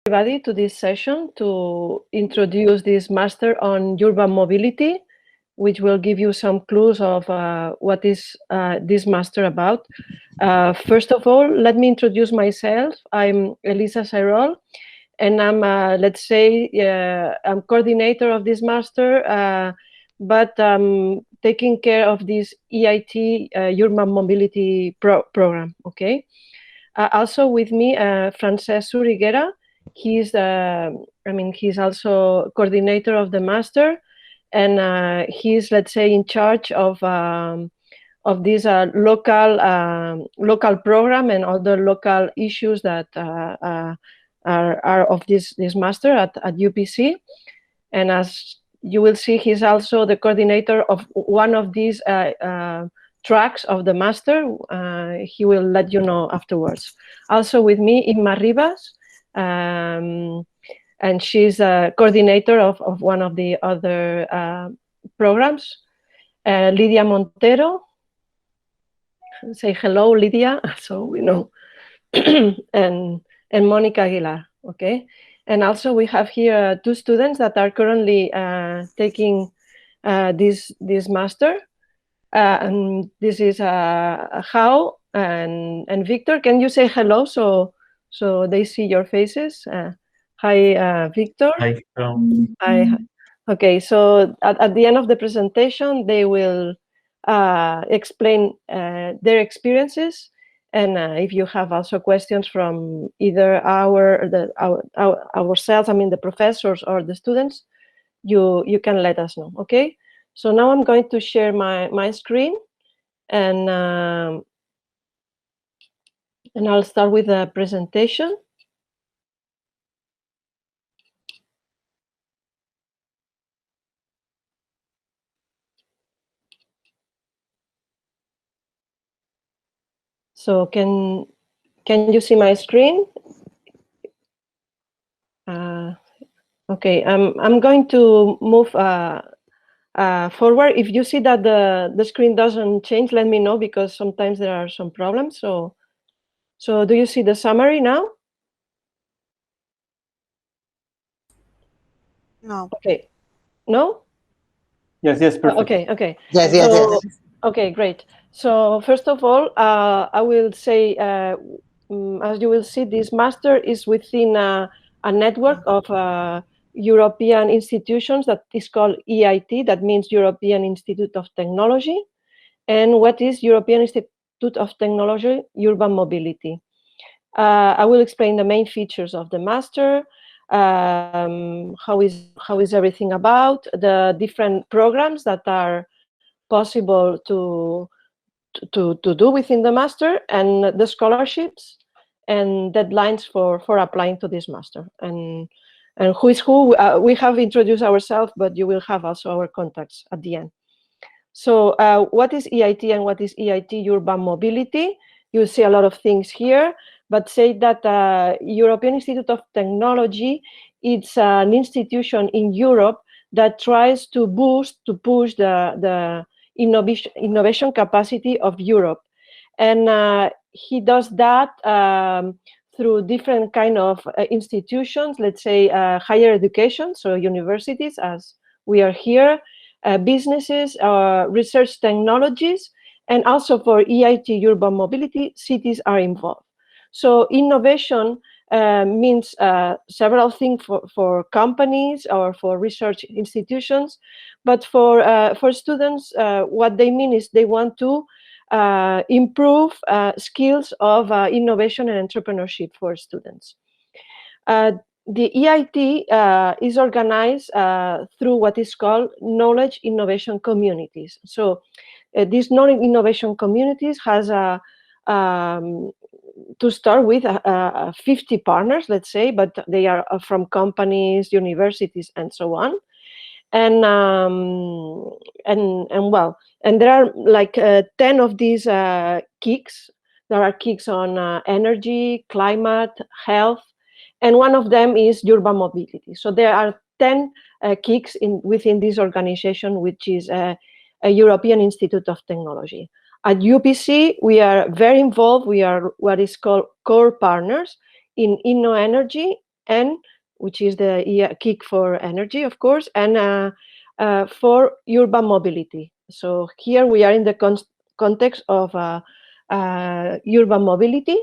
everybody to this session to introduce this master on urban mobility, which will give you some clues of what is this master about. First of all, let me introduce myself. I'm Elisa Sairol, and I'm, let's say, I'm coordinator of this master, but taking care of this EIT urban mobility program, okay? Also with me, Francesc Suriguera. He's, he's also coordinator of the master, and he's, let's say, in charge of this local program and all the local issues that are of this master at UPC. And as you will see, he's also the coordinator of one of these tracks of the master. He will let you know afterwards. Also with me, Inma Ribas, and she's a coordinator of one of the other programs. Lydia Montero. Say hello, Lydia, so we know. and Monica Aguilar, okay? And also we have here two students that are currently taking this master. And this is Hao and Victor. Can you say hello so they see your faces? Hi, Victor. Hi. Hi. Okay, so at the end of the presentation, they will explain their experiences. And if you have also questions from either ourselves, the professors or the students, you can let us know, okay? So now I'm going to share my screen, and I'll start with the presentation. So can you see my screen? Okay, I'm going to move forward. If you see that the screen doesn't change, let me know, because sometimes there are some problems. So do you see the summary now? No. Okay. No? Yes, perfect. Okay. Yes. Okay, great. So first of all, I will say, as you will see, this master is within a network of European institutions that is called EIT, that means European Institute of Technology. And what is European Institute of Technology? Urban Mobility. I will explain the main features of the master, how is everything about, the different programs that are possible to do within the master, and the scholarships and deadlines for applying to this master, and who is who. We have introduced ourselves, but you will have also our contacts at the end. So what is EIT and what is EIT Urban Mobility? You see a lot of things here, but say that European Institute of Technology, it's an institution in Europe that tries to push the innovation capacity of Europe. And he does that through different kind of institutions, let's say higher education, so universities, as we are here, businesses, research technologies, and also for EIT urban mobility, cities are involved. So innovation means several things for companies or for research institutions, but for students, what they mean is they want to improve skills of innovation and entrepreneurship for students. The EIT is organized through what is called knowledge innovation communities. So these knowledge innovation communities has to start with 50 partners, let's say, but they are from companies, universities, and so on. And there are like 10 of these kicks. There are kicks on energy, climate, health, and one of them is urban mobility. So there are 10 kicks within this organization, which is a European Institute of Technology. At UPC, we are very involved. We are what is called core partners in InnoEnergy, N, which is the kick for energy, of course, and for urban mobility. So here we are in the context of urban mobility.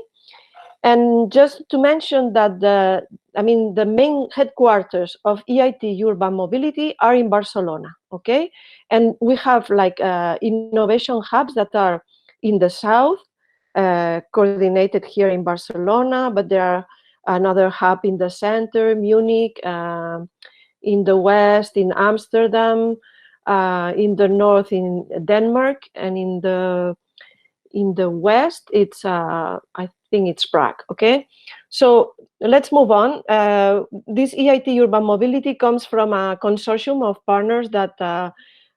And just to mention that the main headquarters of EIT Urban Mobility are in Barcelona, okay? And we have like innovation hubs that are in the south, coordinated here in Barcelona, but there are another hub in the center, Munich, in the west, in Amsterdam, in the north, in Denmark, and in the west, it's I think it's Prague. Okay, so let's move on. This EIT Urban Mobility comes from a consortium of partners that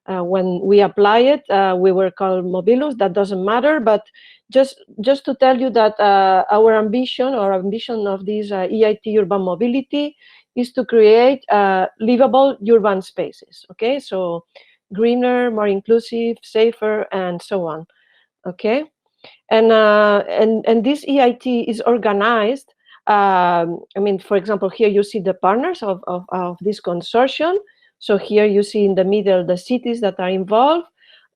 when we apply it, we were called Mobilus. That doesn't matter, but just to tell you that our ambition of this EIT Urban Mobility is to create livable urban spaces. Okay, so greener, more inclusive, safer, and so on. Okay, and this EIT is organized. For example, here you see the partners of this consortium. So here you see in the middle the cities that are involved.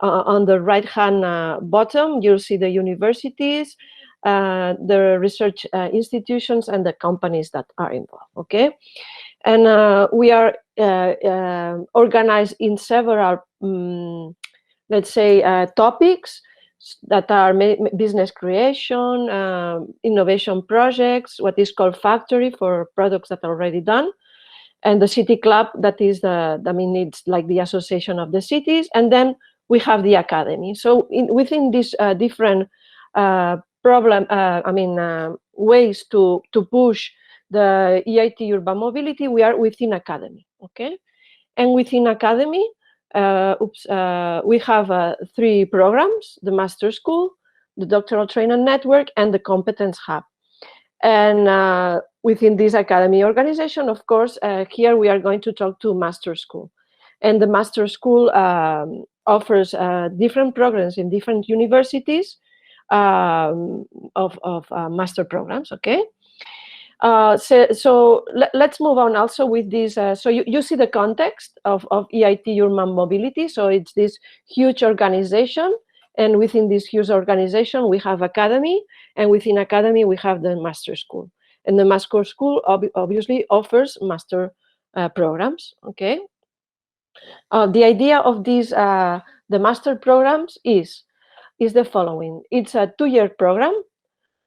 On the right-hand bottom, you'll see the universities, the research institutions, and the companies that are involved. Okay, and we are organized in several, let's say, topics that are business creation, innovation projects, what is called factory for products that are already done, and the city club, that is it's like the association of the cities, and then we have the academy. So within these different ways to push the EIT Urban Mobility, we are within academy, okay? And within academy, we have 3 programs: the Master School, the Doctoral Training Network, and the Competence Hub. And within this academy organization, of course, here we are going to talk to Master School. And the Master School offers different programs in different universities of master programs, okay? So let's move on also with this. So you see the context of EIT Urban Mobility. So it's this huge organization, and within this huge organization we have academy, and within academy we have the Master School. And the Master School obviously offers master programs, okay? The idea of these the master programs is the following. It's a 2-year program.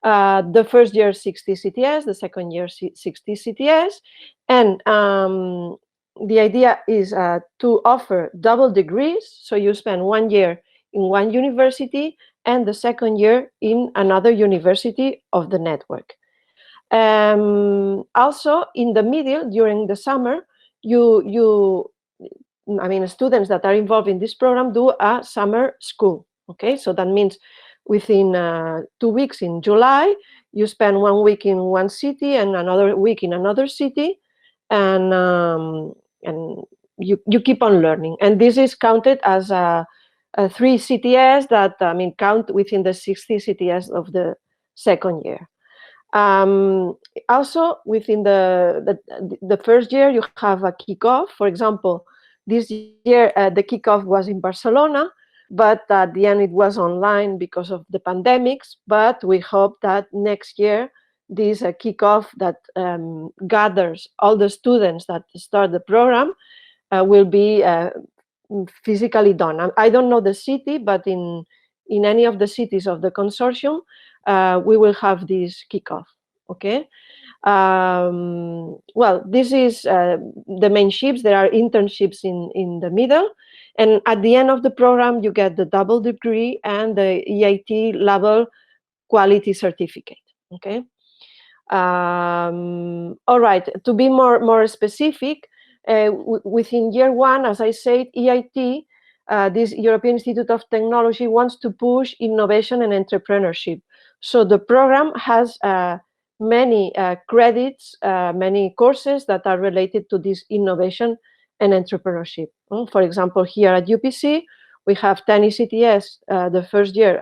The first year 60 CTS, the second year 60 CTS, and the idea is to offer double degrees. So you spend 1 year in one university and the second year in another university of the network. Also, in the middle, during the summer, students that are involved in this program do a summer school. Okay, so that means within 2 weeks in July, you spend 1 week in one city and another week in another city, and you keep on learning. And this is counted as a 3 CTS that count within the 60 CTS of the second year. Also, within the first year, you have a kickoff. For example, this year the kickoff was in Barcelona, but at the end it was online because of the pandemics. But we hope that next year this kickoff that gathers all the students that start the program will be physically done. I don't know the city, but in any of the cities of the consortium, we will have this kickoff. Okay. Well, this is the main ships. There are internships in the middle. And at the end of the program, you get the double degree and the EIT level quality certificate. Okay. All right. To be more specific, within year 1, as I said, EIT, this European Institute of Technology, wants to push innovation and entrepreneurship. So the program has many credits, many courses that are related to this innovation and entrepreneurship. For example, here at UPC, we have 10 ECTS the first year,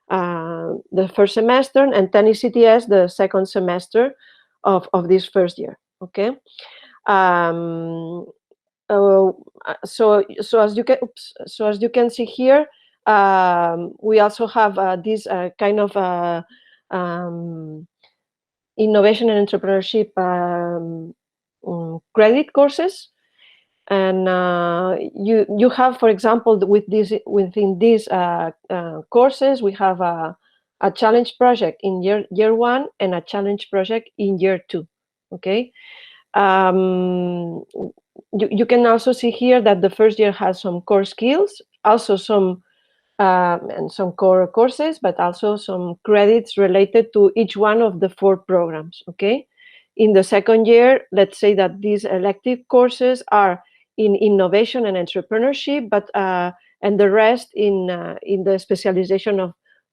the first semester, and 10 ECTS the second semester of this first year. Okay. So as you can see here, we also have this kind of innovation and entrepreneurship credit courses. And you have, for example, within these courses, we have a challenge project in year one and a challenge project in year two. Okay. You can also see here that the first year has some core skills, also some and some core courses, but also some credits related to each one of the 4 programs. Okay. In the second year, let's say that these elective courses are in innovation and entrepreneurship, but and the rest in the specialization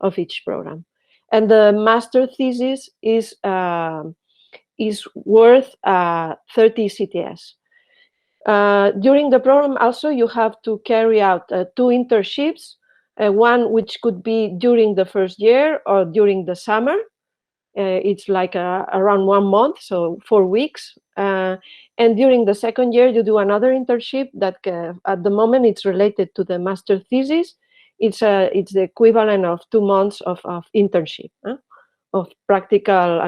of each program. And the master thesis is worth 30 CTS. During the program, also you have to carry out 2 internships, one which could be during the first year or during the summer. It's like around 1 month, so 4 weeks. And during the second year, you do another internship that at the moment it's related to the master thesis. It's the equivalent of 2 months of internship, of practical,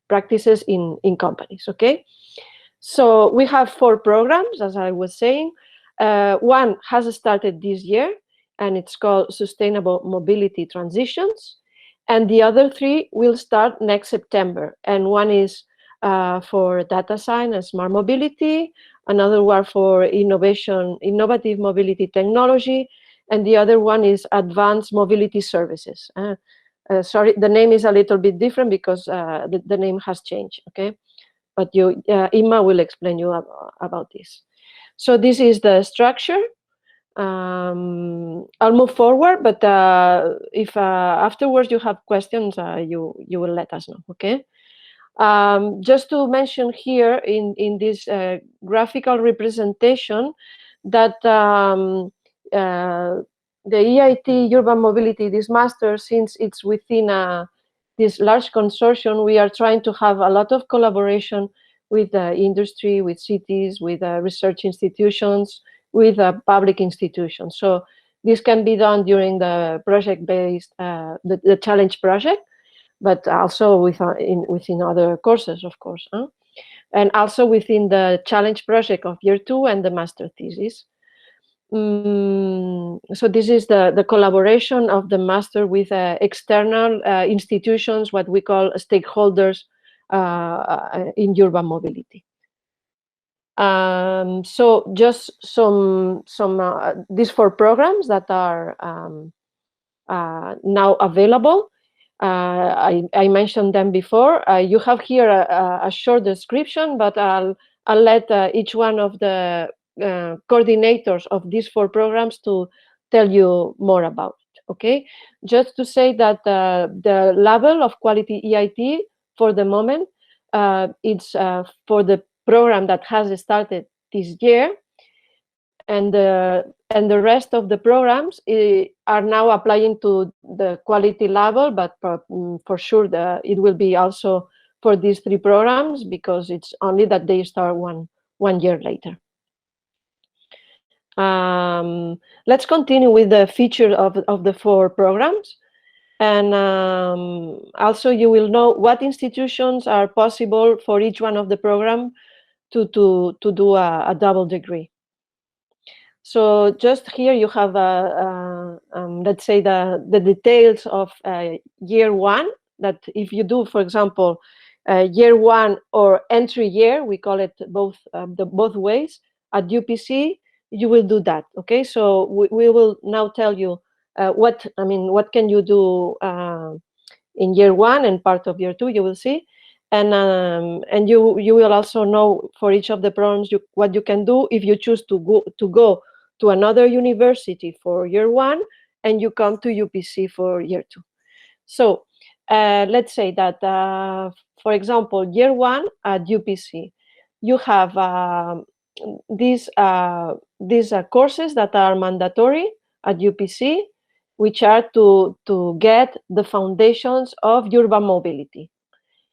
practices in companies. Okay. So we have 4 programs, as I was saying. One has started this year, and it's called Sustainable Mobility Transitions. And the other 3 will start next September. And one is for data science and smart mobility, another one for innovative mobility technology, and the other one is advanced mobility services. Sorry, the name is a little bit different because the name has changed. Okay. But Imma will explain you about this. So this is the structure. I'll move forward, but if afterwards you have questions, you will let us know. Okay. Just to mention here in this graphical representation that the EIT Urban Mobility, this master, since it's within this large consortium, we are trying to have a lot of collaboration with the industry, with cities, with research institutions, with public institutions. So this can be done during the project-based, the challenge project, but also within other courses, of course. And also within the challenge project of year 2 and the master thesis. So this is the collaboration of the master with external institutions, what we call stakeholders in urban mobility. So just some these 4 programs that are now available. I mentioned them before. You have here a short description, but I'll let each one of the coordinators of these 4 programs to tell you more about it. Okay, just to say that the level of quality EIT for the moment, it's for the program that has started this year, and the rest of the programs are now applying to the quality level, but for sure it will be also for these 3 programs, because it's only that they start one year later. Let's continue with the feature of the 4 programs. And also you will know what institutions are possible for each one of the program to do a double degree. So just here you have, let's say, the details of year 1, that if you do, for example, year 1 or entry year, we call it both ways, at UPC, you will do that. Okay, so we will now tell you what can you do in year 1 and part of year 2, you will see. And you will also know for each of the programs what you can do if you choose to go to another university for year 1 and you come to UPC for year 2. So let's say that, for example, year 1 at UPC, you have these courses that are mandatory at UPC, which are to get the foundations of urban mobility.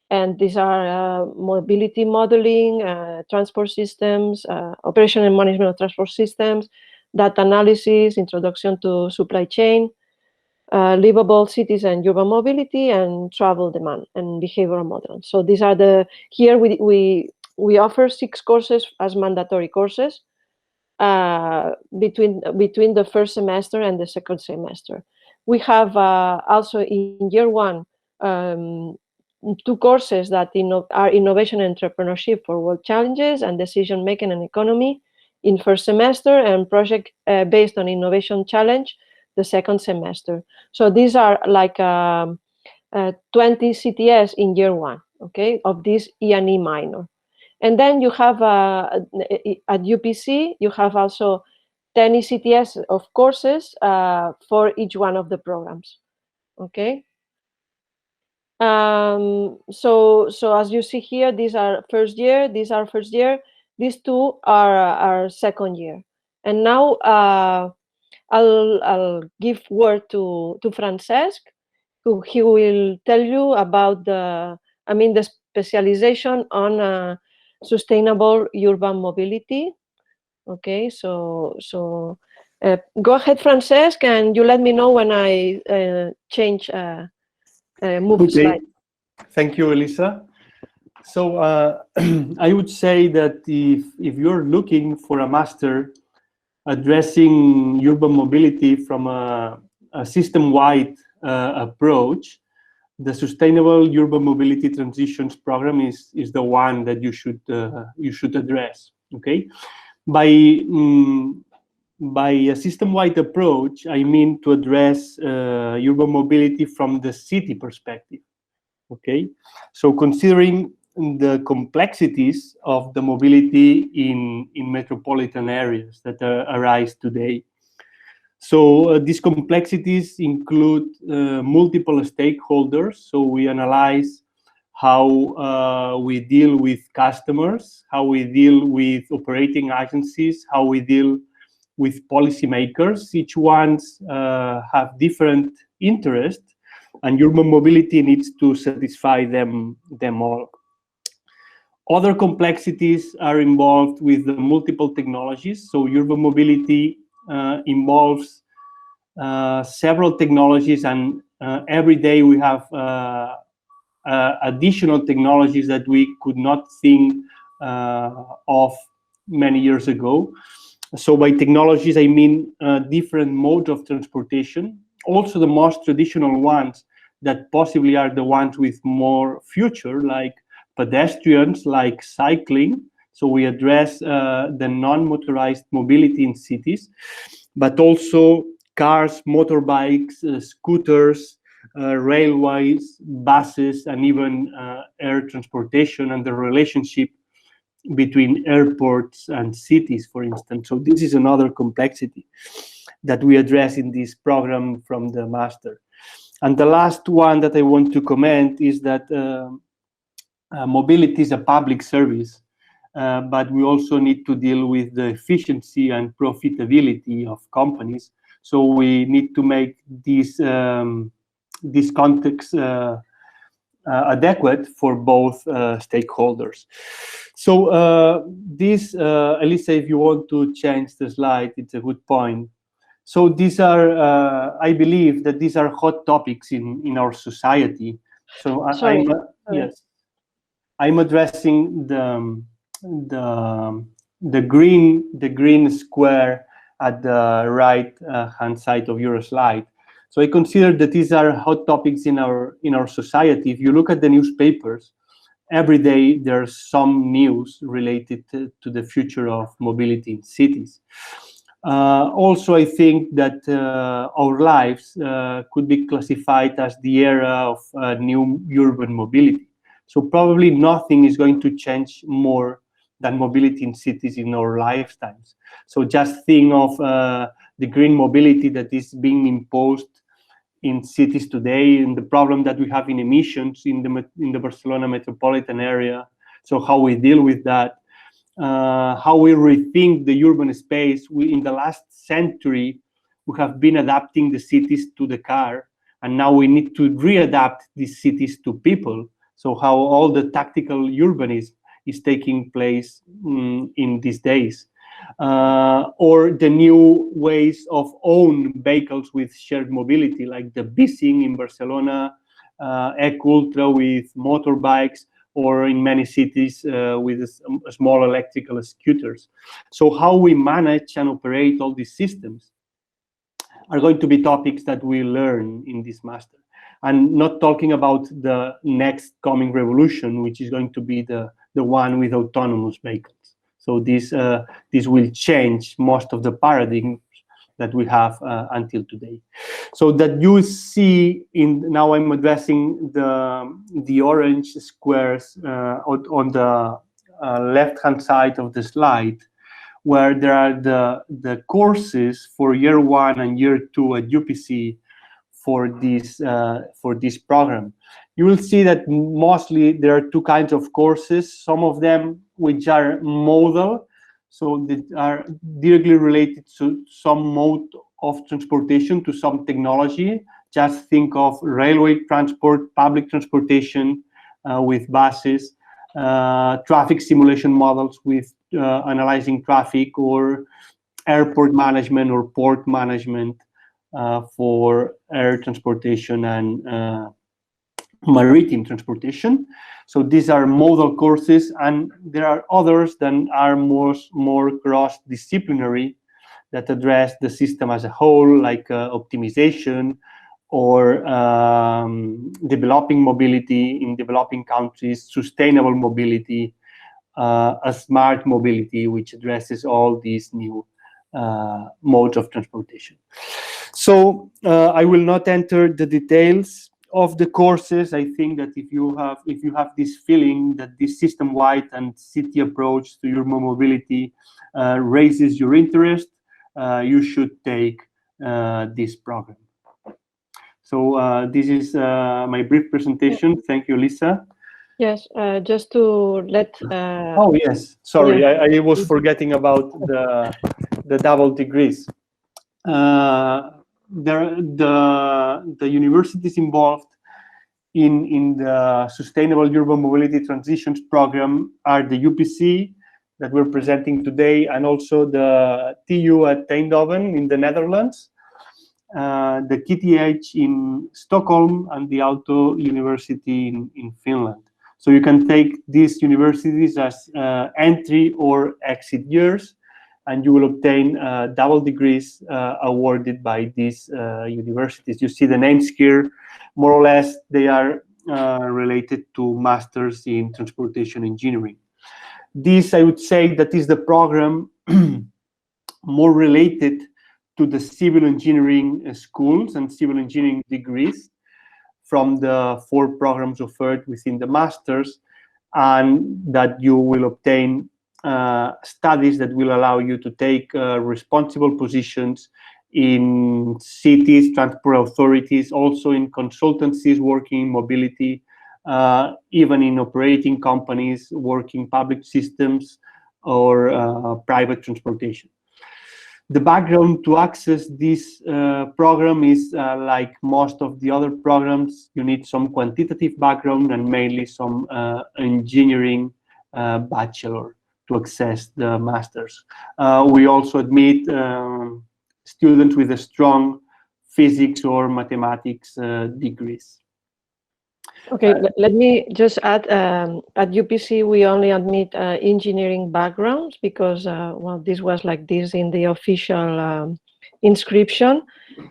And these are mobility modeling, transport systems, operation and management of transport systems, data analysis, introduction to supply chain, livable cities and urban mobility, and travel demand and behavioral modeling. So these are here we offer 6 courses as mandatory courses between the first semester and the second semester. We have also in year 1 2 courses that are innovation and entrepreneurship for world challenges and decision making and economy in first semester, and project based on innovation challenge the second semester. So these are like 20 CTS in year 1, okay, of this E&E minor. And then you have at UPC, you have also 10 ECTS of courses for each one of the programs, okay? So as you see here, these are first year, these 2 are second year. And now I'll give word to Francesc, who he will tell you about the specialization on sustainable urban mobility. Okay, so go ahead, Francesc, and you let me know when I move slide. Thank you, Elisa. So I would say that if you're looking for a master addressing urban mobility from a system-wide approach, the Sustainable Urban Mobility Transitions program is the one that you should address. Okay, by a system-wide approach, I mean to address urban mobility from the city perspective. Okay, so considering the complexities of the mobility in metropolitan areas that arise today. So these complexities include multiple stakeholders. So we analyze how we deal with customers, how we deal with operating agencies, how we deal with policymakers. Each one's have different interests, and urban mobility needs to satisfy them all. Other complexities are involved with the multiple technologies. So urban mobility involves several technologies, and every day we have additional technologies that we could not think of many years ago. So by technologies, I mean different modes of transportation, also the most traditional ones that possibly are the ones with more future, like pedestrians, like cycling. So we address the non-motorized mobility in cities, but also cars, motorbikes, scooters, railways, buses, and even air transportation and the relationship between airports and cities, for instance. So this is another complexity that we address in this program from the master. And the last one that I want to comment is that mobility is a public service, but we also need to deal with the efficiency and profitability of companies. So we need to make this context adequate for both stakeholders. So this, Elisa, if you want to change the slide, it's a good point. So these are, I believe that these are hot topics in our society. So I'm addressing the green square at the right hand side of your slide. So I consider that these are hot topics in our society. If you look at the newspapers, every day there's some news related to the future of mobility in cities. Also, I think that our lives could be classified as the era of new urban mobility. So probably nothing is going to change more than mobility in cities in our lifetimes. So just think of the green mobility that is being imposed in cities today, and the problem that we have in emissions in the Barcelona metropolitan area. So how we deal with that, how we rethink the urban space. In the last century, we have been adapting the cities to the car, and now we need to readapt these cities to people. So how all the tactical urbanism is taking place in these days. Or the new ways of own vehicles with shared mobility, like the Bising in Barcelona, Ecultra with motorbikes, or in many cities with small electrical scooters. So how we manage and operate all these systems are going to be topics that we learn in this master. And not talking about the next coming revolution, which is going to be the one with autonomous vehicles. So this will change most of the paradigms that we have until today. So that you see now I'm addressing the orange squares on the left-hand side of the slide, where there are the courses for year 1 and year 2 at UPC for this program. You will see that mostly there are 2 kinds of courses, some of them which are modal, so they are directly related to some mode of transportation, to some technology. Just think of railway transport, public transportation with buses, traffic simulation models with analyzing traffic, or airport management or port management for air transportation and maritime transportation. So these are modal courses, and there are others that are more cross-disciplinary, that address the system as a whole, like optimization, or developing mobility in developing countries, sustainable mobility, a smart mobility, which addresses all these new modes of transportation. So I will not enter the details of the courses. I think that if you have this feeling that this system-wide and city approach to urban mobility raises your interest, you should take this program. So this is my brief presentation. Thank you, Lisa. Yes, just to let... oh, yes. Sorry, yeah. I was forgetting about the double degrees. The universities involved in the Sustainable Urban Mobility Transitions program are the UPC that we're presenting today, and also the TU at Eindhoven in the Netherlands, the KTH in Stockholm, and the Aalto University in Finland. So you can take these universities as entry or exit years, and you will obtain double degrees awarded by these universities. You see the names here. More or less, they are related to masters in transportation engineering. This, I would say, that is the program more related to the civil engineering schools and civil engineering degrees from the 4 programs offered within the masters, and that you will obtain studies that will allow you to take responsible positions in cities, transport authorities, also in consultancies working in mobility, even in operating companies working public systems or private transportation. The background to access this program is like most of the other programs. You need some quantitative background and mainly some engineering bachelor to access the masters. We also admit students with a strong physics or mathematics degrees. Okay, let me just add, at UPC, we only admit engineering backgrounds because, well, this was like this in the official inscription.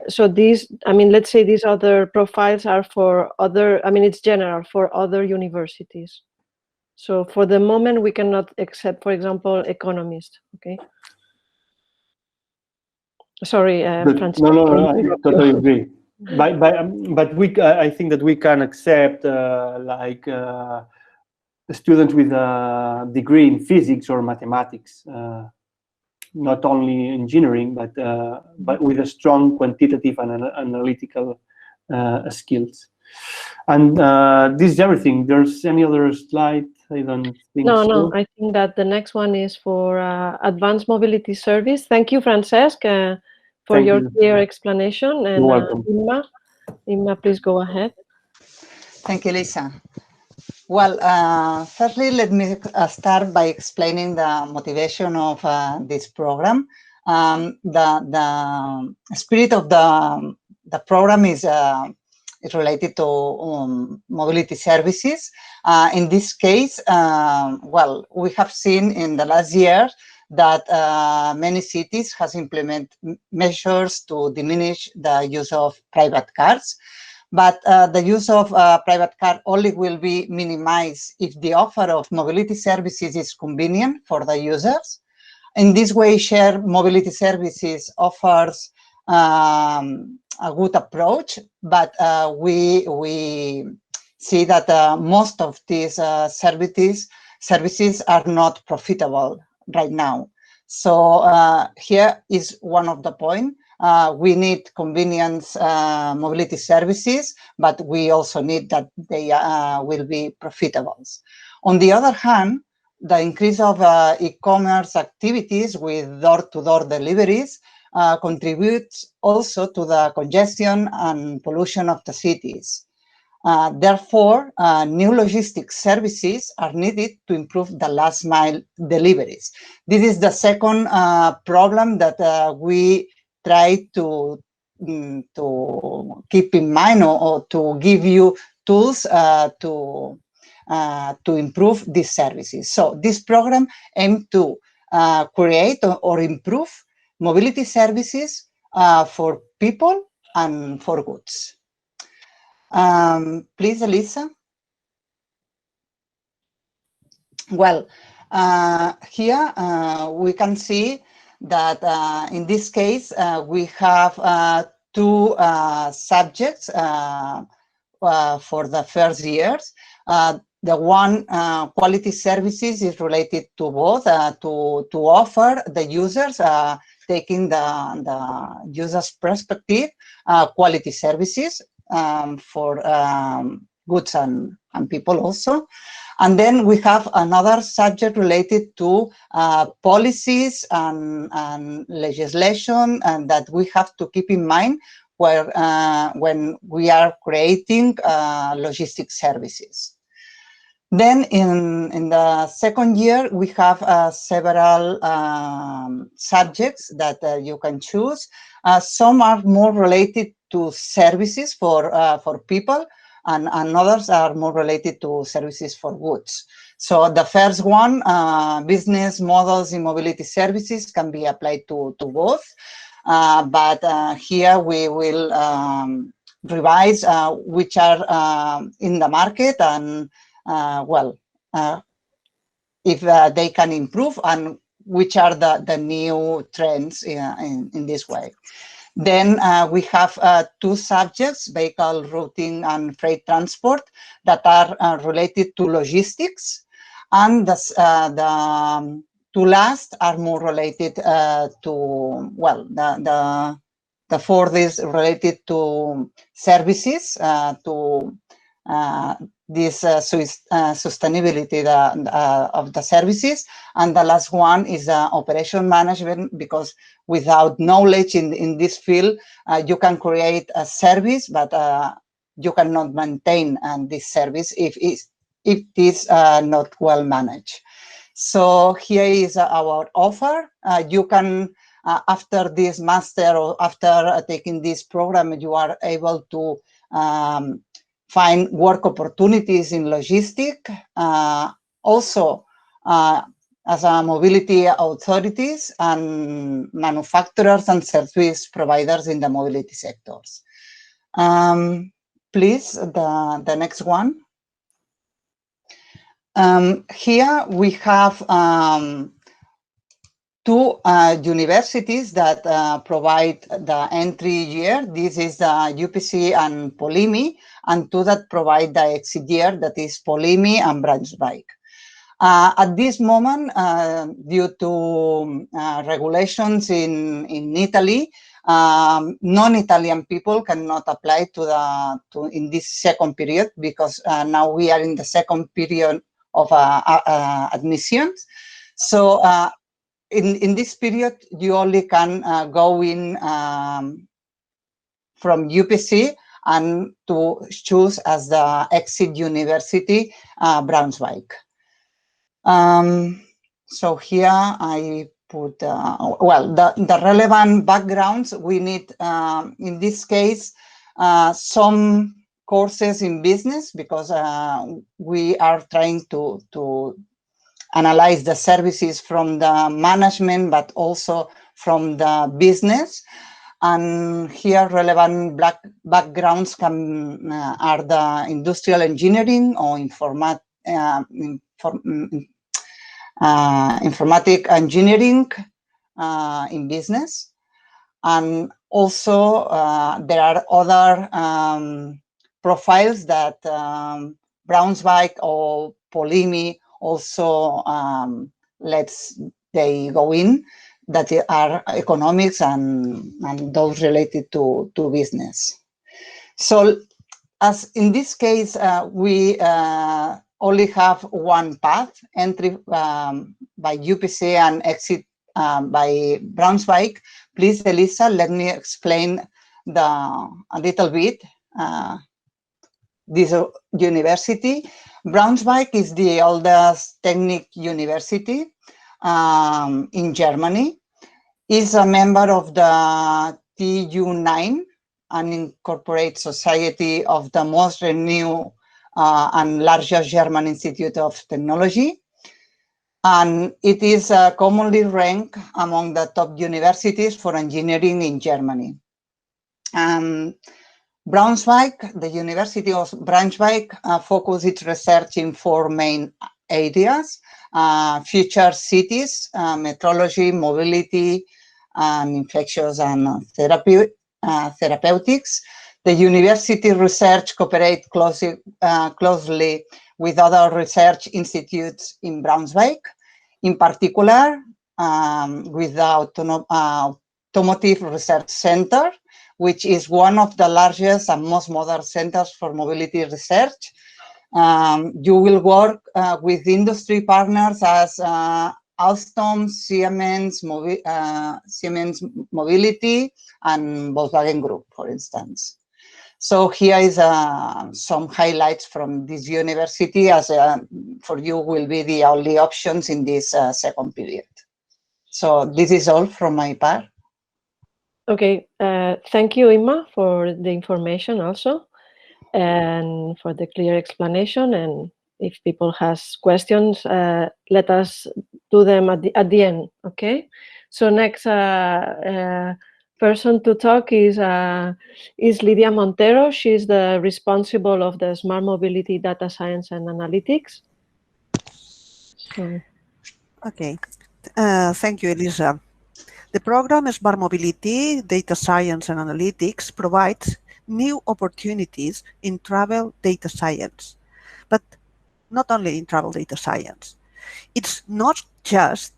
So these, I mean, let's say these other profiles are for other, I mean, it's general for other universities. So for the moment, we cannot accept, for example, economists, okay? Sorry, Francisco. No, I totally agree. But I think that we can accept like a student with a degree in physics or mathematics, not only engineering, but with a strong quantitative and analytical skills. And this is everything. There's any other slide? I don't think so. No, I think that the next one is for Advanced Mobility Service. Thank you, Francesc, for your clear explanation. And you're welcome. Inma, please go ahead. Thank you, Lisa. Well, firstly, let me start by explaining the motivation of this program. The spirit of the program is related to mobility services. In this case, well, we have seen in the last year that many cities has implemented measures to diminish the use of private cars. But the use of private car only will be minimized if the offer of mobility services is convenient for the users. In this way, shared mobility services offers a good approach, but we see that most of these services are not profitable right now. So here is one of the points. We need convenience mobility services, but we also need that they will be profitable. On the other hand, the increase of e-commerce activities with door-to-door deliveries contributes also to the congestion and pollution of the cities. Therefore, new logistics services are needed to improve the last mile deliveries. This is the second problem that we try to keep in mind, or to give you tools to improve these services. So this program aims to create or improve mobility services for people and for goods. Please, Elisa. Well, here we can see that in this case we have two subjects for the first years. The one, quality services, is related to both, to offer the users, taking the user's perspective, quality services for goods and people also. And then we have another subject related to policies and legislation, and that we have to keep in mind where, when we are creating logistics services. Then in the second year, we have several subjects that you can choose. Some are more related to services for people, and others are more related to services for goods. So the first one, business models in mobility services, can be applied to both. But here we will revise which are in the market, and well, if they can improve, and which are the new trends in this way. Then we have two subjects, vehicle routing and freight transport, that are related to logistics, and the two last are more related to, well, the fourth is related to services, to this sustainability of the services, and the last one is operation management, because without knowledge in this field, you can create a service, but you cannot maintain this service if it is not well managed. So here is our offer. You can, after this master, or after taking this program, you are able to find work opportunities in logistics, also as a mobility authorities and manufacturers and service providers in the mobility sectors. Please, the next one. Here we have two universities that provide the entry year. This is the UPC and Polimi, and two that provide the exit year, that is Polimi and Braunschweig. At this moment, due to regulations in Italy, non-Italian people cannot apply in this second period, because now we are in the second period of admissions. So in this period, you only can go in from UPC and to choose as the exit university Braunschweig. So here I put, well, the relevant backgrounds we need, in this case, some courses in business, because we are trying to analyze the services from the management, but also from the business. And here relevant backgrounds are the industrial engineering or informatic engineering in business. And also there are other profiles that Braunschweig or Polimi also they go in, that are economics and those related to business. So as in this case, we only have one path, entry by UPC and exit by Braunschweig. Please, Elisa, let me explain a little bit this university. Braunschweig is the oldest technical university in Germany. Is a member of the TU9, an incorporated society of the most renowned and largest German Institute of Technology. And it is commonly ranked among the top universities for engineering in Germany. Braunschweig, the University of Braunschweig, focuses its research in four main areas: future cities, metrology, mobility, and infectious and therapeutics. The university research cooperates closely with other research institutes in Braunschweig, in particular with the Automotive Research Center, which is one of the largest and most modern centers for mobility research. You will work with industry partners as Alstom, Siemens Mobility, and Volkswagen Group, for instance. So here is some highlights from this university, as for you will be the only options in this second period. So this is all from my part. Okay, thank you, Imma, for the information also, and for the clear explanation. And if people has questions, let us do them at the end, okay? So next person to talk is Lidia Montero. She's the responsible of the Smart Mobility Data Science and Analytics. So. Okay, thank you, Elisa. The program Smart Mobility, Data Science and Analytics provides new opportunities in travel data science, but not only in travel data science. It's not just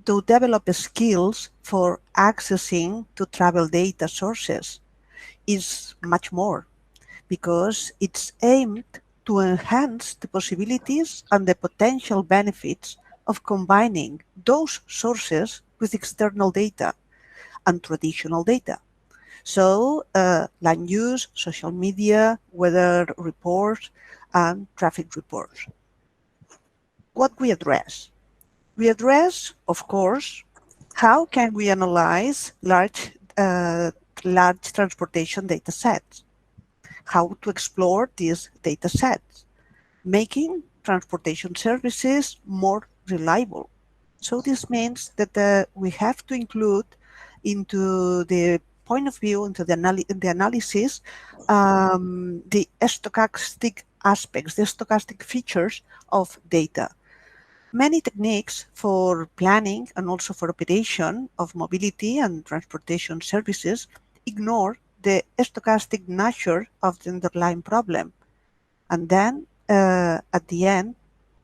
to develop skills for accessing to travel data sources. It's much more, because it's aimed to enhance the possibilities and the potential benefits of combining those sources with external data and traditional data. So land use, social media, weather reports, and traffic reports. What we address? We address, of course, how can we analyze large transportation data sets, how to explore these data sets, making transportation services more reliable. So this means that we have to include into the point of view, into the analysis, the stochastic aspects, the stochastic features of data. Many techniques for planning and also for operation of mobility and transportation services ignore the stochastic nature of the underlying problem. And then at the end,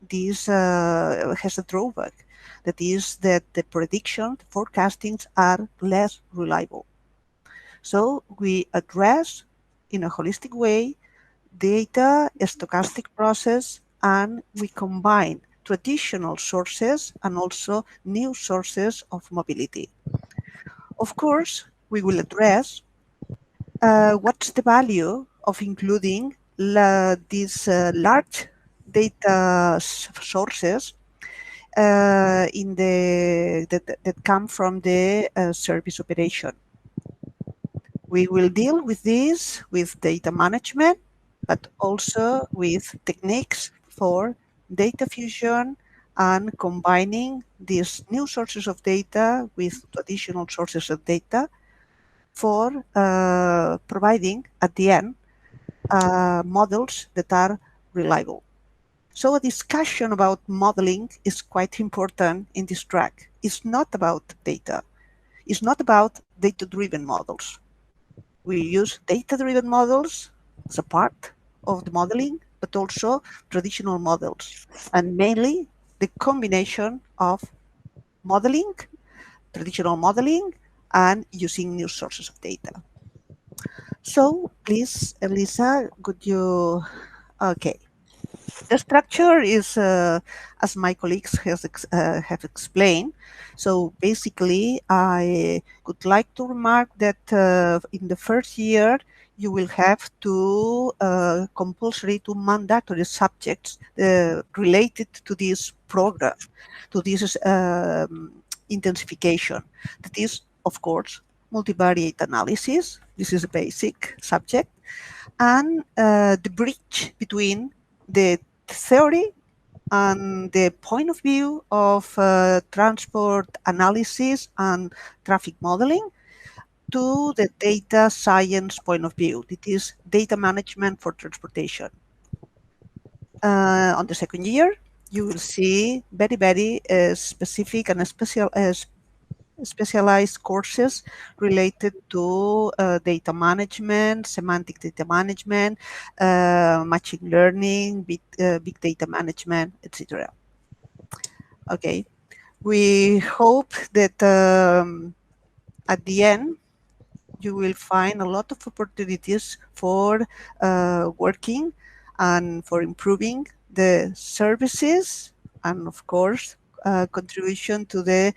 this has a drawback. That is that the prediction, forecastings are less reliable. So we address in a holistic way data, stochastic process, and we combine traditional sources and also new sources of mobility. Of course, we will address what's the value of including these large data sources in that come from the service operation. We will deal with this with data management, but also with techniques for data fusion and combining these new sources of data with traditional sources of data for providing, at the end, models that are reliable. So a discussion about modeling is quite important in this track. It's not about data. It's not about data-driven models. We use data-driven models as a part of the modeling, but also traditional models, and mainly the combination of modeling, traditional modeling, and using new sources of data. So please, Elisa, could you, okay. The structure is, as my colleagues have explained. So basically, I would like to remark that in the first year, you will have two compulsory, two mandatory subjects related to this program, to this intensification. That is, of course, multivariate analysis. This is a basic subject. And the bridge between the theory and the point of view of transport analysis and traffic modeling to the data science point of view. It is data management for transportation. On the second year, you will see very specific and specialized courses related to data management, semantic data management, machine learning, big data management, etc. Okay, we hope that at the end you will find a lot of opportunities for working and for improving the services and, of course, contribution to the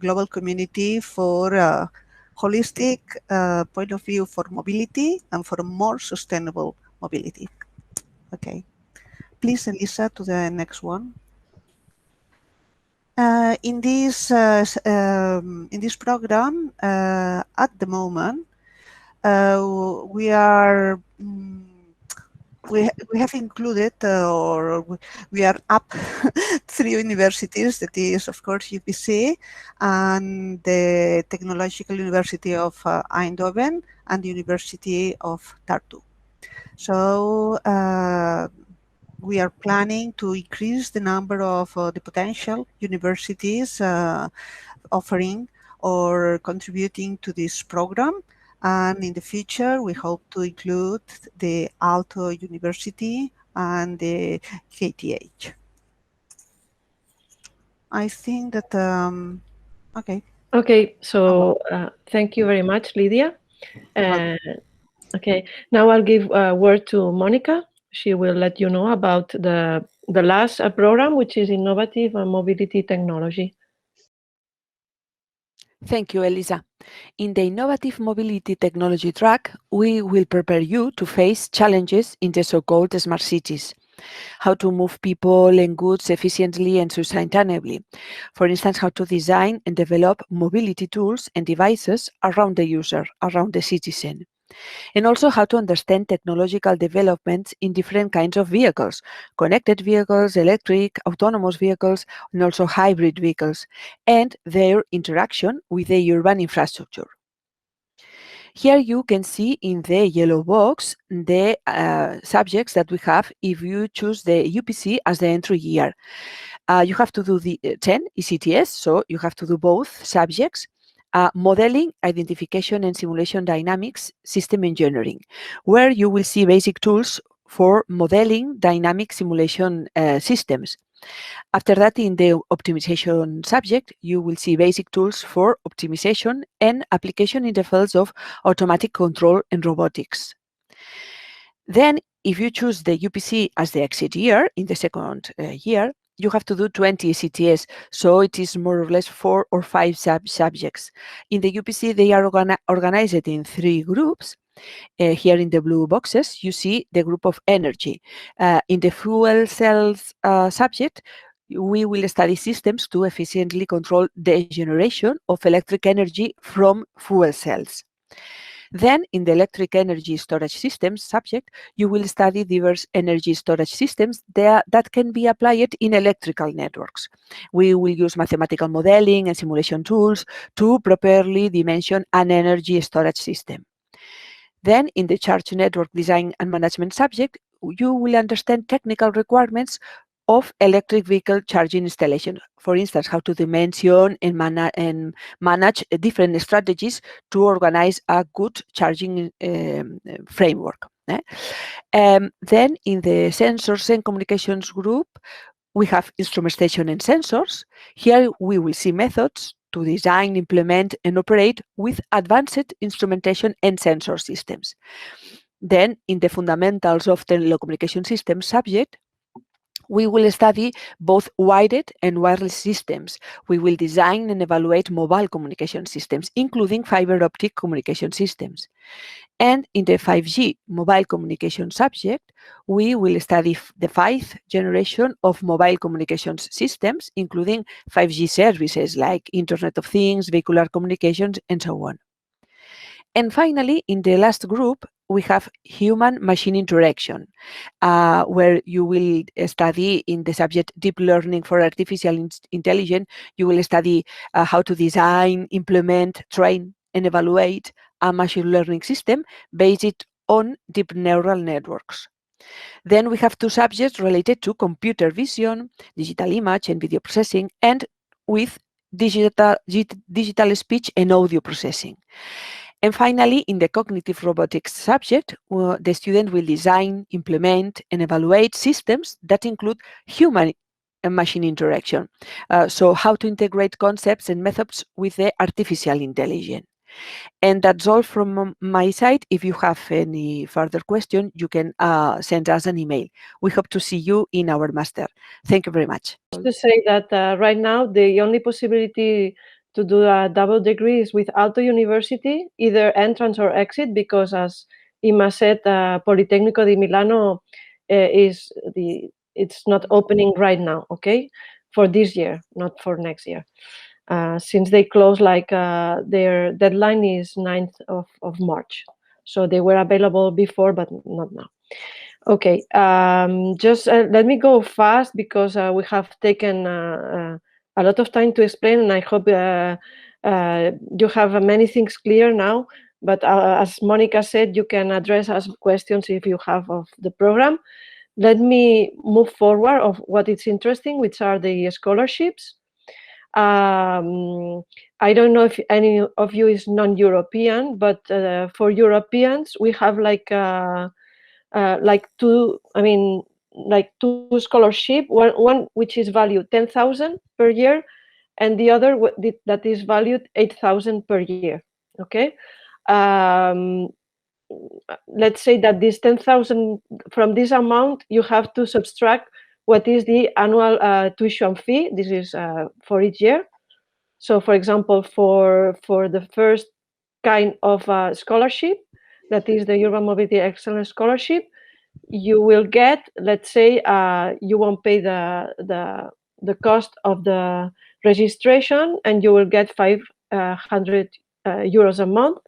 global community for a holistic point of view for mobility and for a more sustainable mobility. Okay, please, Elisa, to the next one. In this program, at the moment, we are we have included or we are up 3 universities. That is, of course, UPC and the Technological University of Eindhoven and the University of Tartu. So we are planning to increase the number of the potential universities offering or contributing to this program. And in the future, we hope to include the Aalto University and the KTH. I think that, okay. Okay, so thank you very much, Lydia. Okay, now I'll give a word to Monica. She will let you know about the last program, which is Innovative and Mobility Technology. Thank you, Elisa. In the Innovative Mobility Technology track, we will prepare you to face challenges in the so-called smart cities. How to move people and goods efficiently and sustainably. For instance, how to design and develop mobility tools and devices around the user, around the citizen. And also how to understand technological developments in different kinds of vehicles, connected vehicles, electric, autonomous vehicles, and also hybrid vehicles, and their interaction with the urban infrastructure. Here you can see in the yellow box the subjects that we have if you choose the UPC as the entry year. You have to do the 10 ECTS, so you have to do both subjects. Modeling, identification, and simulation dynamics, system engineering, where you will see basic tools for modeling dynamic simulation systems. After that, in the optimization subject, you will see basic tools for optimization and application in the fields of automatic control and robotics. Then, if you choose the UPC as the exit year in the second year, you have to do 20 ECTS, so it is more or less 4 or 5 subjects. In the UPC, they are organized in 3 groups, Here in the blue boxes, you see the group of energy. In the fuel cells subject, we will study systems to efficiently control the generation of electric energy from fuel cells. Then, in the electric energy storage systems subject, you will study diverse energy storage systems that can be applied in electrical networks. We will use mathematical modeling and simulation tools to properly dimension an energy storage system. Then, in the charge network design and management subject, you will understand technical requirements of electric vehicle charging installation. For instance, how to dimension and manage different strategies to organize a good charging framework. Then, in the sensors and communications group, we have instrumentation and sensors. Here we will see methods to design, implement, and operate with advanced instrumentation and sensor systems. Then, in the fundamentals of telecommunication systems subject, we will study both wired and wireless systems. We will design and evaluate mobile communication systems, including fiber optic communication systems. And in the 5G mobile communication subject, we will study the 5th generation of mobile communications systems, including 5G services like Internet of Things, vehicular communications, and so on. And finally, in the last group, we have human-machine interaction, where you will study in the subject deep learning for artificial intelligence. You will study how to design, implement, train, and evaluate a machine learning system based on deep neural networks. Then we have two subjects related to computer vision, digital image and video processing, and with digital speech and audio processing. And finally, in the cognitive robotics subject, the student will design, implement, and evaluate systems that include human and machine interaction. So how to integrate concepts and methods with the artificial intelligence. And that's all from my side. If you have any further question, you can send us an email. We hope to see you in our master. Thank you very much. To say that right now, the only possibility to do a double degree is with Aalto University, either entrance or exit, because as Ima said, Politecnico di Milano it's not opening right now, okay? For this year, not for next year. Since they close, their deadline is 9th of March. So they were available before, but not now. Okay, just let me go fast because we have taken a lot of time to explain, and I hope you have many things clear now. But as Monica said, you can address us questions if you have of the program. Let me move forward of what is interesting, which are the scholarships. I don't know if any of you is non-European, but for Europeans, we have two scholarship, one which is valued 10,000 per year, and the other that is valued 8,000 per year. Okay, let's say that this 10,000, from this amount, you have to subtract what is the annual tuition fee. This is for each year. So, for example, for the first kind of scholarship, that is the Urban Mobility Excellence Scholarship, you will get, let's say, you won't pay the cost of the registration, and you will get 500 euros a month.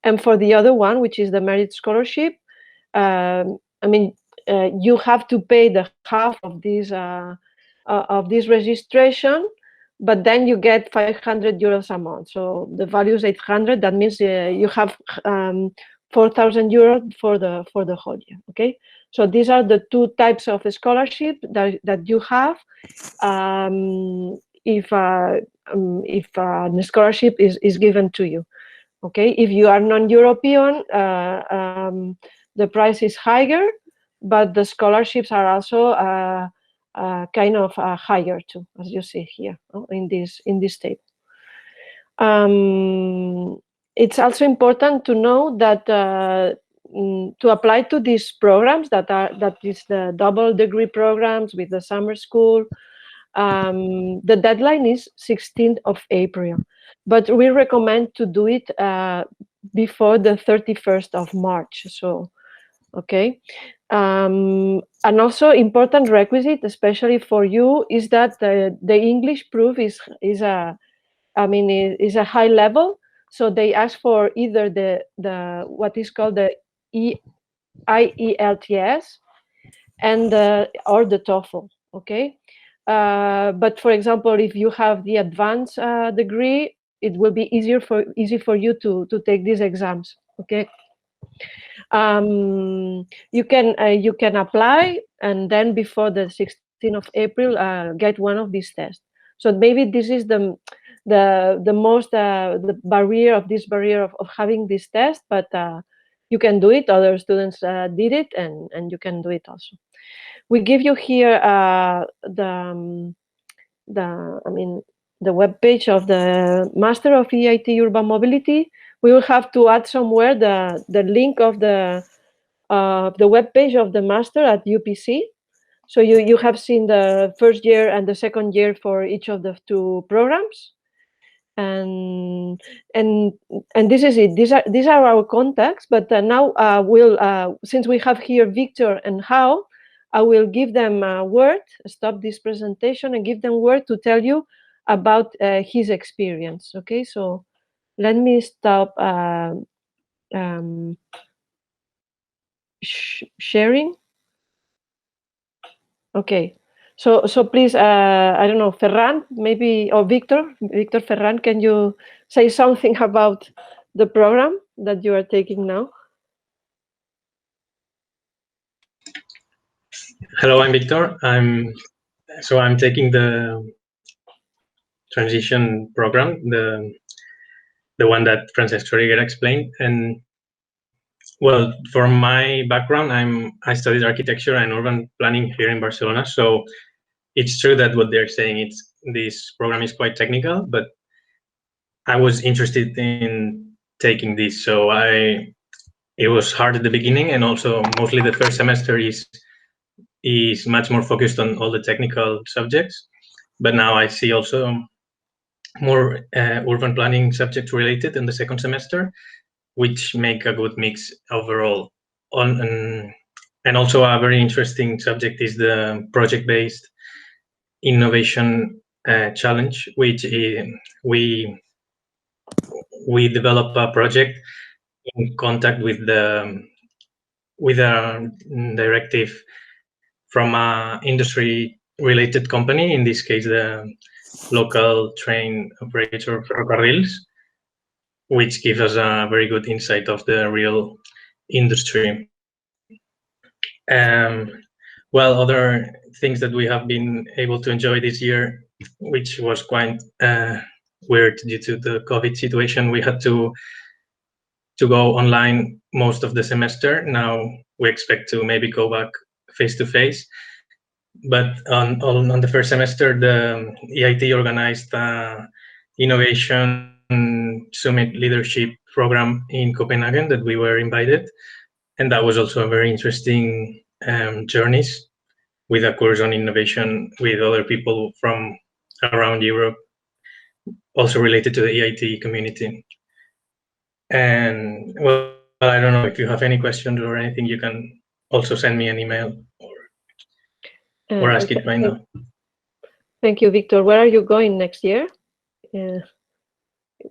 And for the other one, which is the Merit Scholarship, you have to pay the half of this registration, but then you get 500 euros a month. So the value is 800. That means you have 4,000 euros for the whole year. Okay, so these are the two types of scholarship that you have if a scholarship is given to you. Okay, if you are non-European, the price is higher, but the scholarships are also kind of higher too, as you see here in this table. It's also important to know that to apply to these programs that is the double degree programs with the summer school, the deadline is 16th of April. But we recommend to do it before the 31st of March. So, okay. And also important requisite, especially for you, is that the English proof is a high level. So they ask for either the what is called the IELTS and or the TOEFL. Okay. But for example, if you have the advanced degree, it will be easy for you to take these exams. Okay. You can apply, and then before the 16th of April, get one of these tests. So maybe this is the most the barrier of having this test, but you can do it. Other students did it, and you can do it also. We give you here the web page of the Master of EIT Urban Mobility. We will have to add somewhere the link of the web page of the master at UPC. So you have seen the first year and the second year for each of the two programs, and this is it. These are our contacts. But now since we have here Victor and Hao, I will give them a word. Stop this presentation and give them word to tell you about his experience. Okay, so let me stop sharing. Okay, so please, I don't know, Ferran, maybe, or Victor Ferran, can you say something about the program that you are taking now? Hello, I'm Victor. I'm taking the transition program, the one that Francesco Riguera explained. And well, for my background, I studied architecture and urban planning here in Barcelona. So it's true that what they're saying, this program is quite technical, but I was interested in taking this. So it was hard at the beginning, and also mostly the first semester is much more focused on all the technical subjects. But now I see also more urban planning subjects related in the second semester, which make a good mix overall. And also a very interesting subject is the project-based innovation challenge, which we develop a project in contact with a directive from a industry-related company, in this case, the local train operator Ferrocarrils, which gives us a very good insight of the real industry. Well, other things that we have been able to enjoy this year, which was quite weird due to the COVID situation, we had to go online most of the semester. Now we expect to maybe go back face-to-face. But on the first semester, the EIT organized innovation summit leadership program in Copenhagen that we were invited, and that was also a very interesting journeys with a course on innovation with other people from around Europe, also related to the EIT community. And well, I don't know if you have any questions or anything, you can also send me an email or ask it right now. Thank you, Victor. Where are you going next year?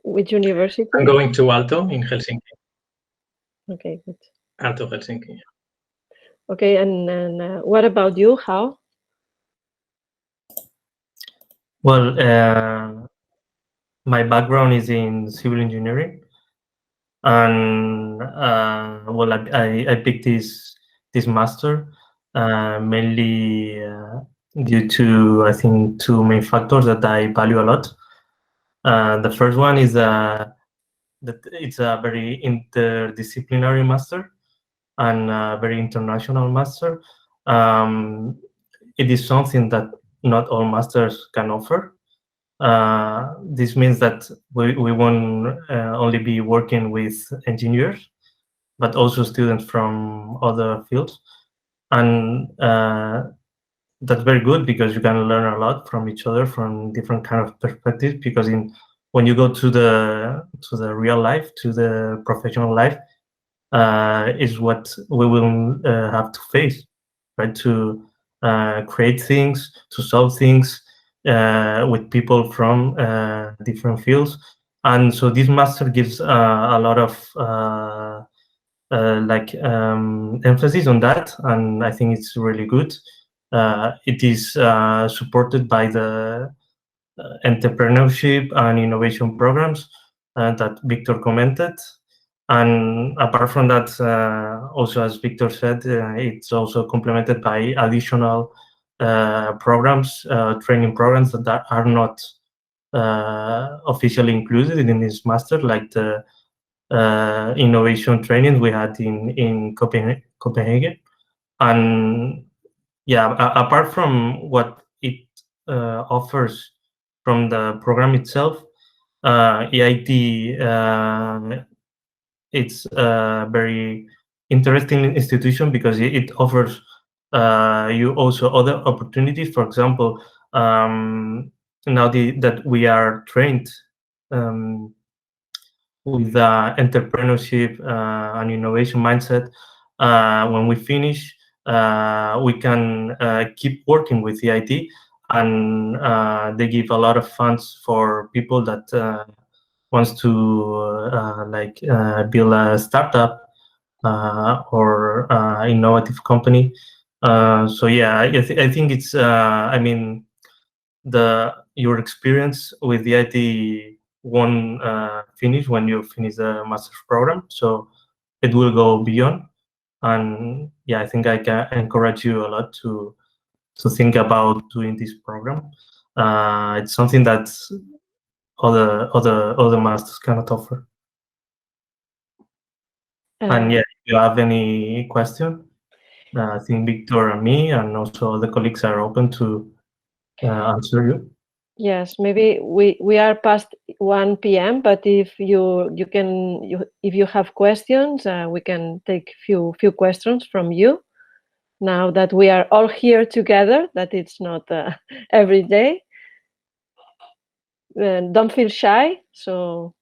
Which university? I'm going to Aalto in Helsinki. Okay, good. Aalto, Helsinki. Okay, and what about you? How? Well, my background is in civil engineering, and well, I picked this master mainly due to, I think, two main factors that I value a lot. The first one is that it's a very interdisciplinary master and a very international master. It is something that not all masters can offer. This means that we won't only be working with engineers, but also students from other fields. And that's very good because you can learn a lot from each other from different kind of perspectives, because in when you go to the real life, to the professional life, is what we will have to face, right? To create things, to solve things with people from different fields. And so this master gives a lot of emphasis on that, and I think it's really good. It is supported by the entrepreneurship and innovation programs that Victor commented. And apart from that, also as Victor said, it's also complemented by additional programs, training programs that are not officially included in this master, like the innovation training we had in Copenhagen. And yeah, apart from what it offers from the program itself, EIT, it's a very interesting institution because it offers you also other opportunities. For example, now that we are trained with the entrepreneurship and innovation mindset, when we finish, we can keep working with EIT, and they give a lot of funds for people that wants to build a startup or innovative company. So yeah, I think it's I mean, your experience with the EIT won't finish when you finish the master's program, so it will go beyond. And yeah, I think I can encourage you a lot to think about doing this program. It's something that other masters cannot offer. And yeah, if you have any question, I think Victor and me and also the colleagues are open to answer you. Yes, maybe we are past 1 p.m., but if if you have questions, we can take few questions from you. Now that we are all here together, that it's not every day. Don't feel shy. So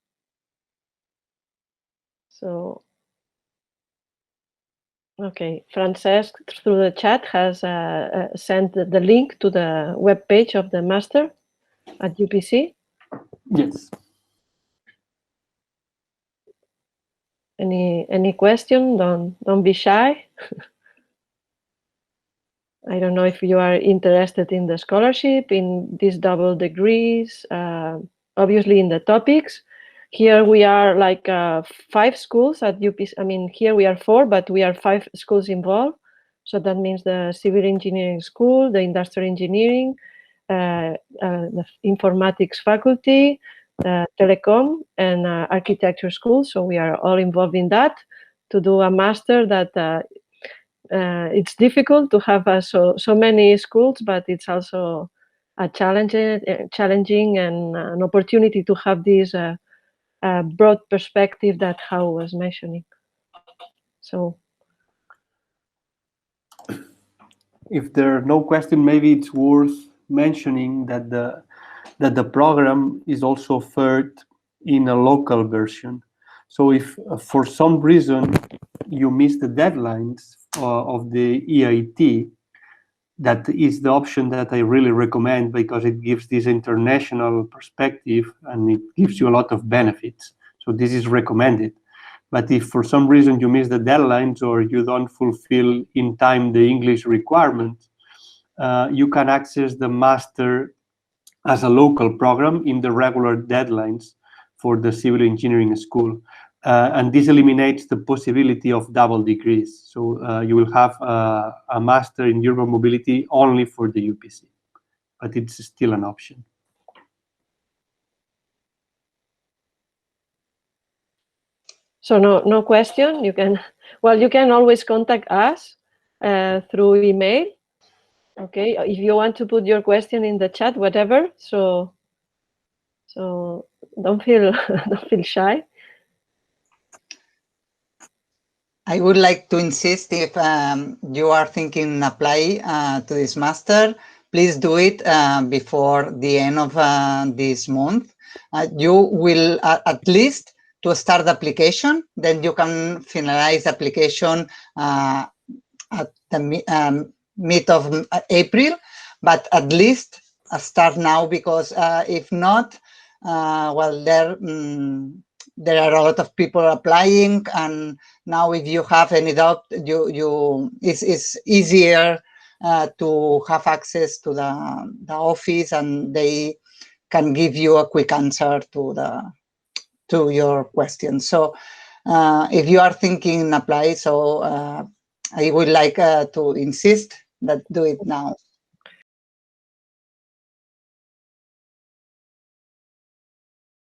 okay, Francesc through the chat has sent the link to the web page of the master at UPC. Yes. Any question? Don't be shy. I don't know if you are interested in the scholarship, in these double degrees, obviously in the topics. Here we are like 5 schools at UPC. I mean, here we are 4, but we are 5 schools involved. So that means the civil engineering school, the industrial engineering, the informatics faculty, telecom, and architecture school. So we are all involved in that to do a master that it's difficult to have so many schools, but it's also a challenging and an opportunity to have this broad perspective that Hao was mentioning. So, if there are no questions, maybe it's worth mentioning that the program is also offered in a local version. So if for some reason you miss the deadlines of the EIT, that is the option that I really recommend because it gives this international perspective and it gives you a lot of benefits. So this is recommended. But if for some reason you miss the deadlines or you don't fulfill in time the English requirement, you can access the master as a local program in the regular deadlines for the civil engineering school. And this eliminates the possibility of double degrees. So you will have a master in urban mobility only for the UPC, but it's still an option. So no question. You can always contact us through email. Okay, if you want to put your question in the chat, whatever. So don't feel shy. I would like to insist, if you are thinking apply to this master, please do it before the end of this month, you will at least to start the application, then you can finalize the application at the mid of April, but at least start now, because if not, well, there are a lot of people applying, and now if you have any doubt, it's easier to have access to the office, and they can give you a quick answer to your question. So if you are thinking apply, so I would like to insist that do it now.